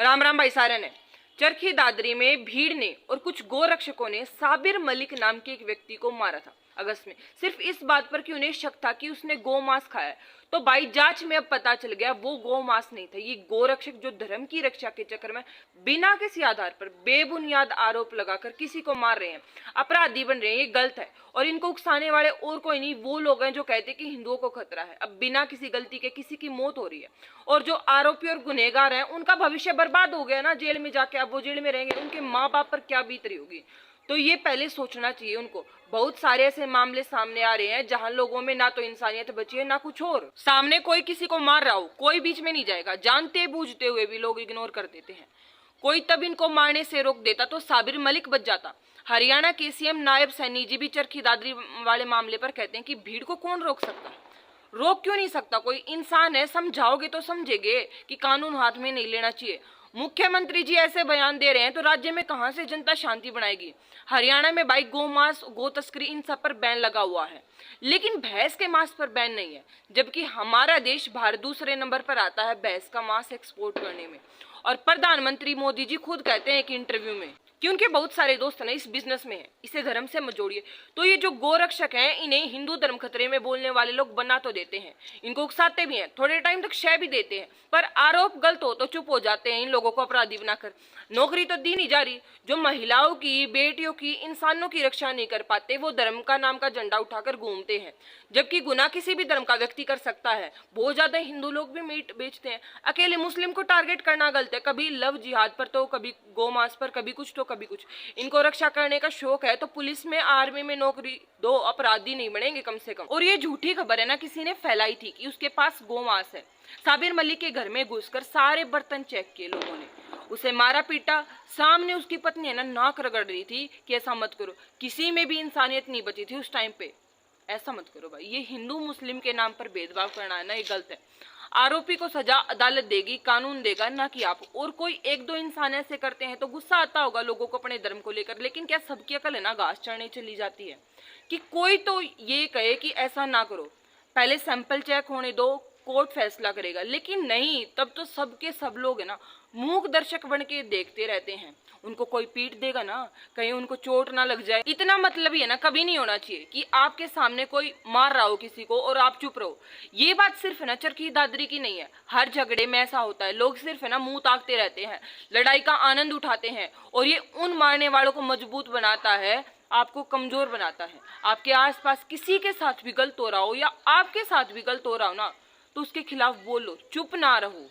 राम राम भाई सारे ने। चरखी दादरी में भीड़ ने और कुछ गोरक्षकों ने साबिर मलिक नाम के एक व्यक्ति को मारा था अगस्त में, सिर्फ इस बात पर कि उन्हें शक था कि उसने गौ मांस खाया है। तो भाई जांच में अब पता चल गया वो गौ मांस नहीं था। ये गोरक्षक जो धर्म की रक्षा के चक्कर में बिना किसी आधार पर बेबुनियाद आरोप लगाकर किसी को मार रहे हैं, अपराधी बन रहे हैं, ये गलत है। और इनको उकसाने वाले और कोई नहीं, वो लोग हैं जो कहते हैं कि हिंदुओं को खतरा है। अब बिना किसी गलती के किसी की मौत हो रही है और जो आरोपी और गुनहगार हैं उनका भविष्य बर्बाद हो गया ना, जेल में जाके। अब वो जेल में रहेंगे, उनके माँ बाप पर क्या बीत रही होगी। तो ये पहले सोचना चाहिए उनको। बहुत सारे ऐसे मामले सामने आ रहे हैं जहां लोगों में ना तो इंसानियत बची है ना कुछ और। सामने कोई किसी को मार रहा हो, कोई बीच में नहीं जाएगा। जानते बूझते हुए भी लोग इग्नोर कर देते हैं। कोई तब इनको मारने से रोक देता तो साबिर मलिक बच जाता। हरियाणा के सीएम नायब सैनी जी भी चरखी दादरी वाले मामले पर कहते हैं कि भीड़ को कौन रोक सकता। रोक क्यों नहीं सकता? कोई इंसान है, समझाओगे तो समझेंगे कि कानून हाथ में नहीं लेना चाहिए। मुख्यमंत्री जी ऐसे बयान दे रहे हैं तो राज्य में कहां से जनता शांति बनाएगी। हरियाणा में भाई गौ मांस, गो तस्करी, इन सब पर बैन लगा हुआ है, लेकिन भैंस के मांस पर बैन नहीं है। जबकि हमारा देश भारत दूसरे नंबर पर आता है भैंस का मांस एक्सपोर्ट करने में। और प्रधानमंत्री मोदी जी खुद कहते हैं एक इंटरव्यू में कि उनके बहुत सारे दोस्त ना इस बिजनेस में हैं, इसे धर्म से मत जोड़िए। तो ये जो गोरक्षक हैं, इन्हें हिंदू धर्म खतरे में बोलने वाले लोग बना तो देते हैं, इनको उकसाते भी हैं, थोड़े टाइम तक शय भी देते हैं, पर आरोप गलत हो तो चुप हो जाते हैं। इन लोगों को अपराधी बनाकर नौकरी तो दी नहीं जा रही। जो महिलाओं की, बेटियों की, इंसानों की रक्षा नहीं कर पाते, वो धर्म का नाम का झंडा उठाकर घूमते हैं। जबकि गुनाह किसी भी धर्म का व्यक्ति कर सकता है। बहुत ज्यादा हिंदू लोग भी मीट बेचते हैं। अकेले मुस्लिम को टारगेट करना गलत है। कभी लव जिहाद पर तो कभी गौ मांस पर, कभी कुछ तो कभी कुछ। इनको रक्षा करने का शौक है तो पुलिस में, आर्मी में नौकरी दो, अपराधी नहीं बनेंगे कम से कम। और ये झूठी खबर है ना, किसी ने फैलाई थी कि उसके पास गौ मांस है। साबिर मलिक के घर में घुसकर सारे बर्तन चेक किए लोगों ने, उसे मारा पीटा। सामने उसकी पत्नी है ना, नाक रगड़ रही थी कि ऐसा मत करो। किसी में भी इंसानियत नहीं बची थी उस टाइम पे। ऐसा मत करो भाई। ये हिंदू मुस्लिम के नाम पर भेदभाव करना है ना, ये गलत है। आरोपी को सजा अदालत देगी, कानून देगा, ना कि आप। और कोई एक दो इंसान ऐसे करते हैं तो गुस्सा आता होगा लोगों को अपने धर्म को लेकर, लेकिन क्या सबकी अकल है ना घास चढ़ने चली जाती है? कि कोई तो ये कहे कि ऐसा ना करो, पहले सैंपल चेक होने दो, कोर्ट फैसला करेगा। लेकिन नहीं, तब तो सबके सब लोग है ना मूक दर्शक बन के देखते रहते हैं। उनको कोई पीट देगा ना, कहीं उनको चोट ना लग जाए, इतना मतलब ही है ना। कभी नहीं होना चाहिए कि आपके सामने कोई मार रहा हो किसी को और आप चुप रहो। ये बात सिर्फ है ना चरखी दादरी की नहीं है, हर झगड़े में ऐसा होता है। लोग सिर्फ है ना मुंह ताकते रहते हैं, लड़ाई का आनंद उठाते हैं, और ये उन मारने वालों को मजबूत बनाता है, आपको कमजोर बनाता है। आपके आसपास किसी के साथ भी गलत हो रहा हो या आपके साथ भी गलत हो रहा हो ना, तो उसके खिलाफ बोलो, चुप ना रहो।